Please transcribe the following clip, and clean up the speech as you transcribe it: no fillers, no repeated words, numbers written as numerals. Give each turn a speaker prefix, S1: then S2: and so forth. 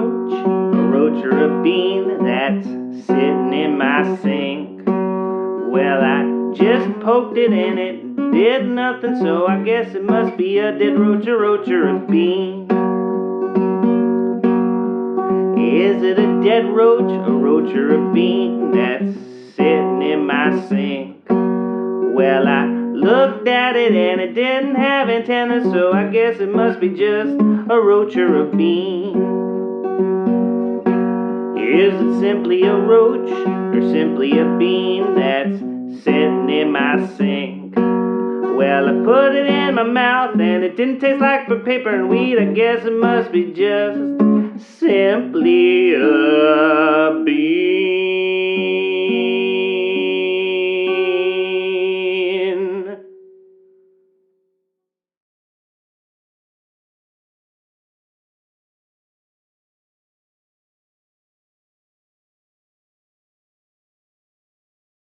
S1: roach or a bean that's sitting in my sink. Well, I just poked it and it did nothing, so I guess it must be a dead roach or a bean. Is it a dead roach or a bean that's sitting in my sink? Well, I looked at it and it didn't have antennas, so I guess it must be just a roach or a bean. Is it simply a roach or simply a bean that's sitting in my sink? Well, I put it in my mouth and it didn't taste like paper and weed. I guess it must be just simply a bean.